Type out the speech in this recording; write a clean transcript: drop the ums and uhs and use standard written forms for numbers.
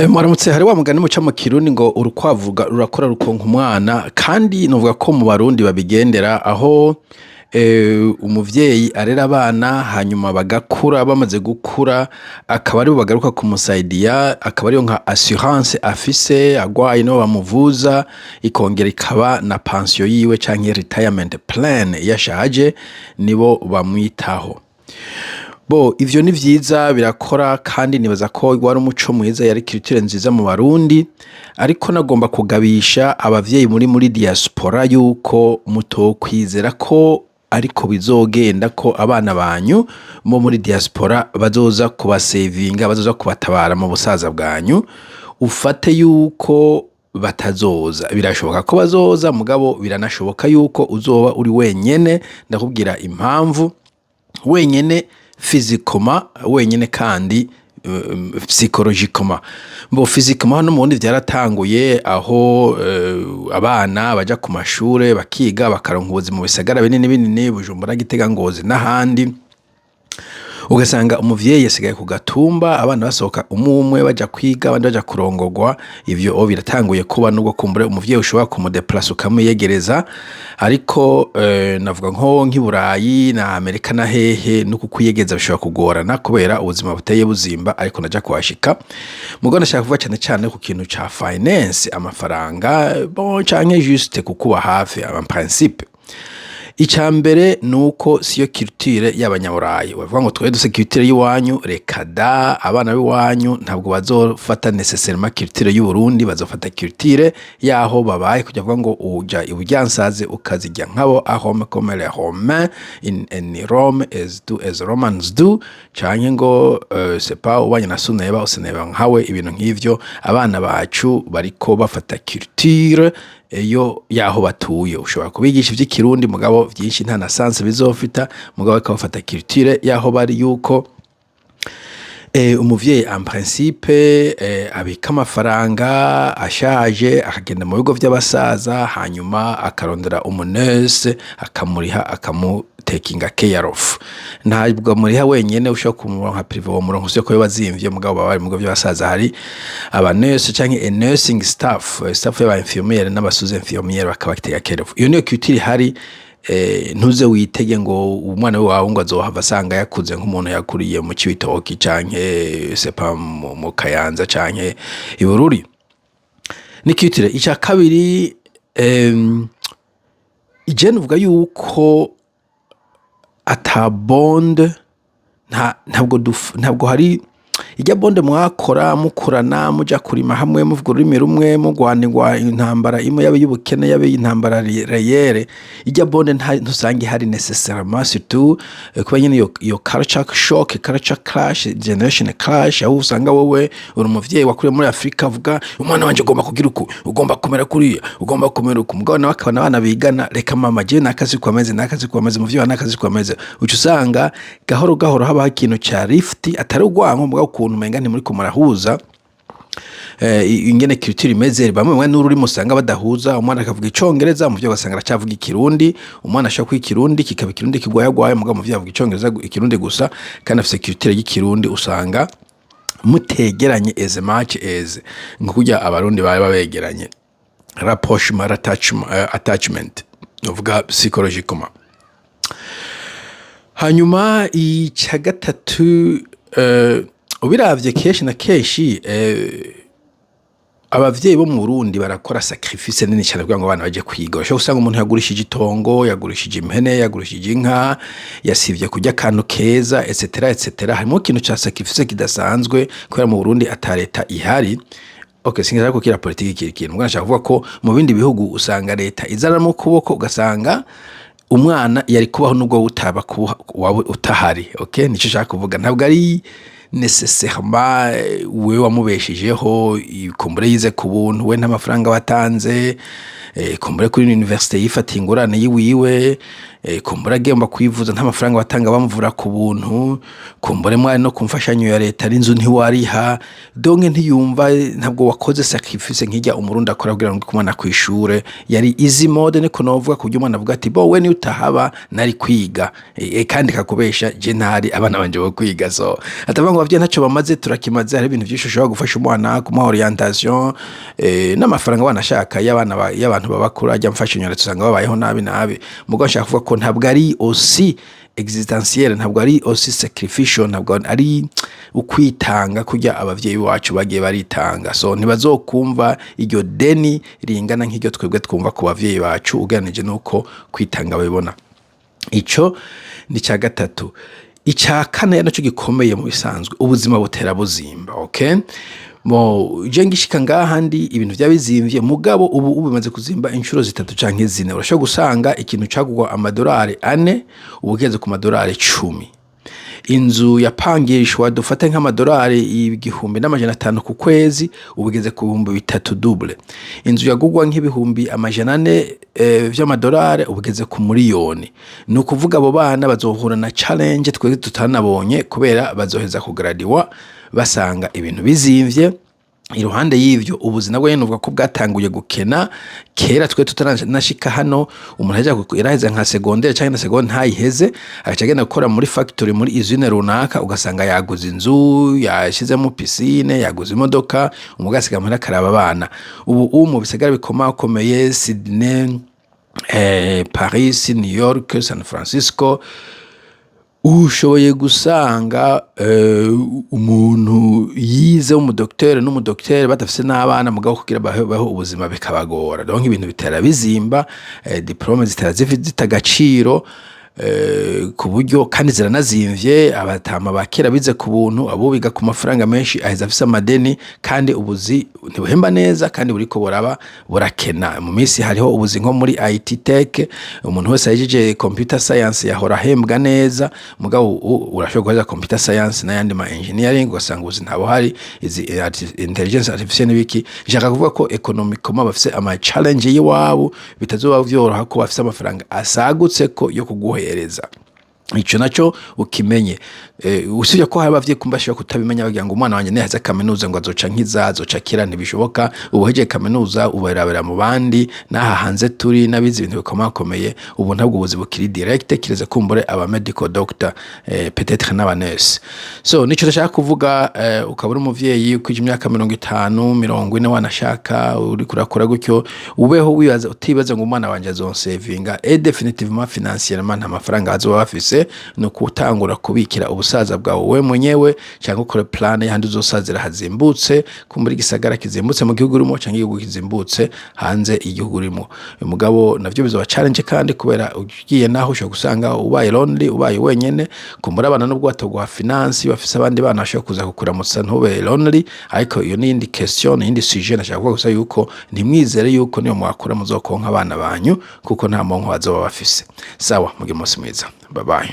Mwaramutse hari wa mugani muca mu Kirundi ngo urukwavu rurakora rukonka umwana, kandi novuga ko mu Barundi babigendera aho umuvyeyi arera abana hanyuma bagakura, bamaze gukura akaba aribo bagaruka kumusaidiya, akaba ariyo nka assurance afise, agwaye nibo bamuvuza, ikongera ikaba na pension yiwe canke retirement plan yashaje nibo bamwitaho. Ivyo ni vyiza birakora, kandi nibaza ko wari umuco mwiza, yari culture nziza mu Barundi, ariko nagomba kugabisha abavyeyi muri diaspora yuko mutokwizera ko ariko bizogenda, ko abana banyu bo muri diaspora bazoza kubasevinga, bazoza kubatabara mu busaza bwanyu. Ufate yuko batazoza, birashoboka ko bazoza, mugabo biranashoboka yuko uzoba uri wenyene. Ndakubwira impamvu: wenyene physiquement, wenyene kandi psychologiquement. Physiquement hano mu Burundi vyaratanguye aho abana baja ku mashure bakiga bakaronka ubuzima mu bisagara binini binini, Bujumbura, Gitega, Ngozi n'ahandi. Ugasanga umuvyeyi yasigaye ku gatumba, abana basohoka umwe baja kwiga, abandi baja kurongorwa. Ivyo biratanguye kuba, nubwo kumbure umuvyeyi ushobora kumudeplace ukamuyegereza, ariko navuga nko nk'Iburayi na Amerika na hehe no kukwiyegeza bishobora kugorana kubera ubuzima buteye buzimba, ariko naja kuhashika. Mugo ndashaka kuvuga cyane cyane ku kintu ca finance, amafaranga canke juste kukuba hafi aba principe. Icambere nuko siyo culture y'abanyaburayi. Bavuga ngo twe duse culture yiwanyu, reka da, abana biwanyu ntabwo bazofata necessairement culture y'u Burundi, bazofata culture yaho babaye, kujya vuga ngo uja ibujyansaze ukazijya nkabo, a Rome comme les Romains, in Rome as Romans do, canke ngo c'est pas ubanye na suneba useneba nkawe. Ibintu nk'ivyo abana bacu bariko bafata culture eyo yaho batuye. Ushobora kubigisha ivy'ikirundi mugabo vyinshi nta na sense bizofita, mugabo akabafata culture yaho bari, yuko umuvyeyi en principe abika amafaranga ashaje akagenda mu bigo vy'abasaza, hanyuma akarondera umunese akamuriha, taking care of. Ntabwo muriha wenyene, ushobora kumuronka privé wo murongo cyo ko bazimvye, mugabo baba bari mu bigo vy'abasaza, hari aba nurse canke a nursing staff y'aba infirmiere n'abasuze infirmiere bakabakitega care of. Iyo niyo culture hari. Ntuze witege ngo umwana wawe ngo azohava asanga yakuze nk'umuntu yakuriye mu Cibitoki canke sepa mu Kayanza canke Ibururi. Ni culture. Ica kabiri, ije nuvuga yuko ata bond, ntabwo hari ijya bonde mwakora mukurana, muja kurima hamwe, muvuga ururimi rumwe, mugwanirwa intambara imwe, yabe y'ubukene yabe intambara reyere. Ijya bonde ntusange hari necessairement, surtout kuba nyine iyo culture shock, culture clash, generation clash, aho usanga wowe uri umuvyeyi wakuriye muri Afrika avuga umwana wanje ugomba kugira uku, ugomba kumera kuriya, ugomba kumera uku, mugabo nawe akabana abana bigana, reka mama je nakazi kwameze muvyeyi nakazi kwameze. Ucu usanga gahoro gahoro haba ikintu ca rift, atari ugwanko mugabo ukuntu umenga ni muri ko murahuza ingene culture imeze. Bamwe n'ururimi usanga badahuza, umwana akavuga icongereza, umuvyeyi ugasanga aracavuga ikirundi, umwana ashaka ku ikirundi kikaba ikirundi kigwayagwaye, mugabo umuvyeyi avuga icongereza ikirundi gusa, kandi afise culture y'ikirundi. Usanga mutegeranye as much as nko kujya Abarundi bari babegeranye, rapprochement, attachment uvuga psychologiquement. Hanyuma ica gatatu, ubiravye kenshi na kenshi abavyeyi bo mu Burundi barakora sacrifice nini cyane kugira ngo abana baje kwiga. Ushobora gusanga umuntu yagurishije itongo, yagurishije impene, yagurishije inka, yasivye kujya akantu keza, etc etc. Harimo ikintu ca sacrifice kidasanzwe kubera mu Burundi ata leta ihari. Okay, singira ko kira politiki kiri kintu. Mwana ashaka kuvuga ko mu bindi bihugu usanga leta izana mu kuboko, ugasanga umwana yari kubaho nubwo utaba utahari. Okay, nico shaka kuvuga. Ntabwo ari necessairement we wamubeshijeho, kumbure yize ku buntu, we nta mafaranga watanze, kumbure kuri university yifata ingurane yiwiwe, kumbure agomba kwivuza nta mafaranga watanga bamuvura ku buntu, kumbure mwari no kumfashanyo ya leta n'inzu ntiwariha, donke ntiyumva, ntabwo wakoze sacrifice nk'ijya umurundi akora kugira ngo kumwana kwishure. Yari easy mode niko novuga ku by'umwana avuga ati bo we ni utahaba nari kwiga, kandi kakubesha je ntari abana banje bo kwiga. So atavuga ngo bavyeyi ntacyo bamaze turakimaze hari ibintu byinshi ushobora gufasha umwana kumuha orientation n'amafaranga banashaka y'abantu babakura ajya mfasha inyoni tusanga babayeho nabi mugo nshaka kuvuga ko ntabwo ari aussi existentiel ntabwo ari aussi sacrificial ntabwo ari ukwitanga kujya abavyeyi wacu bagiye baritanga so ntibazokumva iryo deni ringana nk'iryo twebwe twumva ku bavyeyi bacu uganije nuko kwitanga babibona ico ni cya gatatu icya kane naco gikomeye mu bisanzwe ubuzima butera buzimba okay je ngishika ngahandi ibintu byabizimvye mugabo ubu bimaze kuzimba inshuro zitatu canke zine urashobora gusanga ikintu cagugwa amadolari 4 ubugeze ku madolari 10 inzu yapangishwa dufate nk'amadolari 1,500 ku kwezi ubugeze ku 3,000 double inzu yagugwa nk'ibihumbi 400 vy'amadolari ubugeze ku miliyoni no kuvuga abo bana bazohura na challenge twese tutanabonye kubera bazoheza kugradiwa basanga ibintu bizimvye iruhande y'ivyo ubuzina bwo yenuvuga ko bwatanguye gukena kera twe tutanashika hano umuntu ajya iraheza nka secondaire cyangwa na secondaire ntayiheze agacagenda gukora muri factory muri usine runaka ugasanga yaguze inzu yashizemo piscine yaguze imodoka umugasiga muri karaba abana ubu mu bisagara bikomakomeye Sydney Paris New York San Francisco ushoboye gusanga umuntu yize umudoktere n'umudoktere batafise n'abana mugabo kugira baho ubuzima bikabagora donc ibintu bitera bizimba diplome zitagaciro ku buryo kandi ziranazimvye abatama bakera bize ku buntu abo biga ku mafaranga menshi aheza afise amadeni kandi ubuzi ntibuhemba neza kandi buriko burakena mu minsi hariho ubuzi nko muri IT Tech umuntu wese yajije computer science yahora hembwa neza mugabo urashobora kuza computer science n'ayandi ma engineering ugasanga ubuzi ntabo hari izi intelligence artificial n'ibiki jaka kuvuga ko economically bafise ama challenge yiwabo bitazoba vyoroha ko bafise amafaranga asagutse ko yo kuguhereza ico naco ukimenye usibye ko hari abavye kumbashira kutabimenya bagira ngo umwana wanje nehaza kaminuza ngo azoca nkizazoca kira ntibishoboka ubuheje kaminuza uberabera mu bandi naha hanze turi nabizi ibintu bikomakomeye ubu ntabwo ubuzi bukiri direct kireze kumbure aba medical doctor peut-être n'aba nurse so nico ndashaka kuvuga ukabura umuvyeyi kwije imyaka 50 40 wanashaka uri kurakora gutyo ubeho wibaza utibaza ngo umwana wanje azonsavinga definitivement financièrement nta mafaranga azoba bafise no kutangura kubikira ubusaza bwawe we mwenyewe cyangwa ukore plan y'ahandi uzosazira hazimbutse kumbura igisagara kizimbutse mu gihugu urimo cyangwa igihugu kizimbutse hanze igihugu urimo umugabo navyo bizoba challenge kandi kubera ugiye naho ushobora gusanga ubaye lonely ubaye wenyene kumbura abana nubwo batogwa finance bafise abandi bana bashobora kuza kukuramutsa ntube lonely ariko iyo ni indi question indi sujet nashaka gusa yuko ntimwizere yuko niyo mwakura muzokonka abana banyu kuko nta monko bazoba bafise sawa muge munsi mwiza bye bye